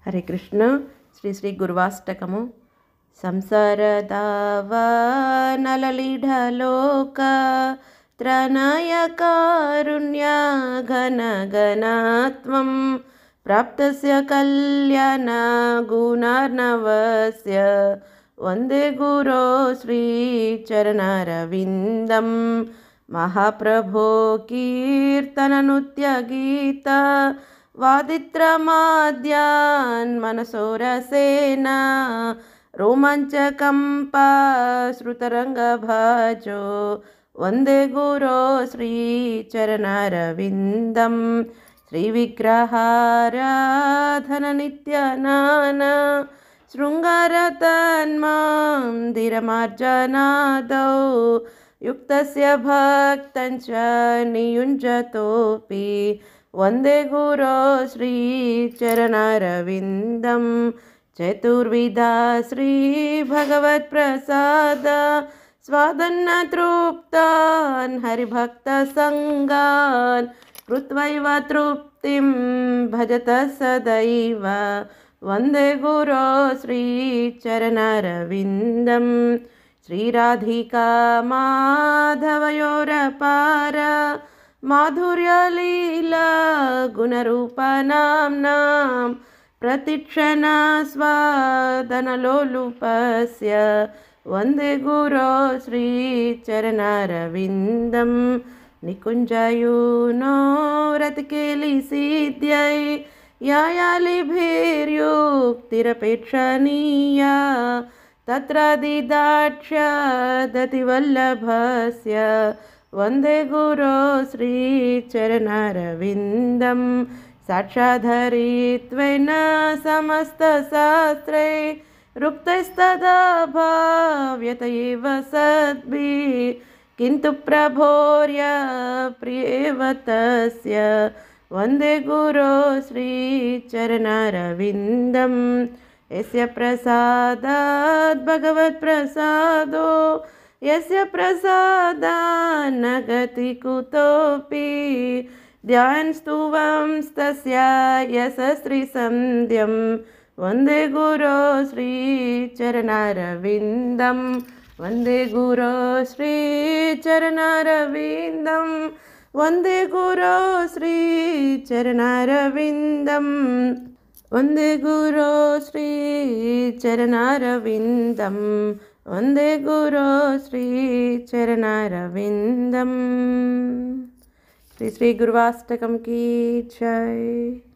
హరే కృష్ణ. శ్రీ శ్రీ గురువాష్టకము. సంసారదావా నలలీఢలోక త్రణయ కారుణ్య ఘన ఘనాత్వం ప్రాప్తస్య కళ్యాణ గుణార్ణవస్య వందే గురో శ్రీ చరణారవిందం. మహాప్రభో కీర్తన నృత్య గీత వాదిత్రమాద్యాన్ మనసోరసేన రోమాంచకంప శృతరంగభాజో వందే గురో శ్రీ చరణారవిందం. శ్రీవిగ్రహారాధన నిత్యనాన శృంగారతన్మందిరమార్జనాదౌ యుక్తస్య భక్తంచ నియుంజతోపి వందే గురో శ్రీ చరణారవిందం. చతుర్విధా శ్రీ భగవత్ ప్రసాద స్వాదన్న తృప్తాన్ హరిభక్త సంగాన్ కృత్వైవ తృప్తిం భజత సదైవ వందే గురో శ్రీ చరణారవిందం. శ్రీరాధికా మాధవయోరపార మాధుర్యలీలా గుణరూపనామ్నాం ప్రతిక్షణ స్వాదనలోలుపస్య వందే గురో శ్రీ చరణారవిందం. నికుంజయూనో రతికేలిసిద్ధ్యై యాయాలిభిర్యుక్తిరపేక్షణీయా తత్రాదిదాక్ష్య దతివల్లభస్య వందే గురో శ్రీ చరణారవిందం. సాక్షాధరిత్వేన సమస్త శాస్త్రై రుక్తైస్తదా భావ్యత ఏవ సద్భిః కింతు ప్రభోర్య ప్రియేవ తస్య వందే గురో శ్రీ చరణారవిందం. యస్య ప్రసాదాత్ భగవత్ ప్రసాదో యస్య ప్రసాదాన్ న గతి కుతోపి ధ్యాన్ స్తువం తస్య యశస్వి సంధ్యం వందే గురో శ్రీ చరణారవిందం. వందే గురో శ్రీ చరణారవిందం. వందే గురో శ్రీ చరణారవిందం. వందే గురో శ్రీ చరణారవిందం. వందే గురో శ్రీ చరణారవిందం. శ్రీ శ్రీ గురువాష్టకం కీ జై.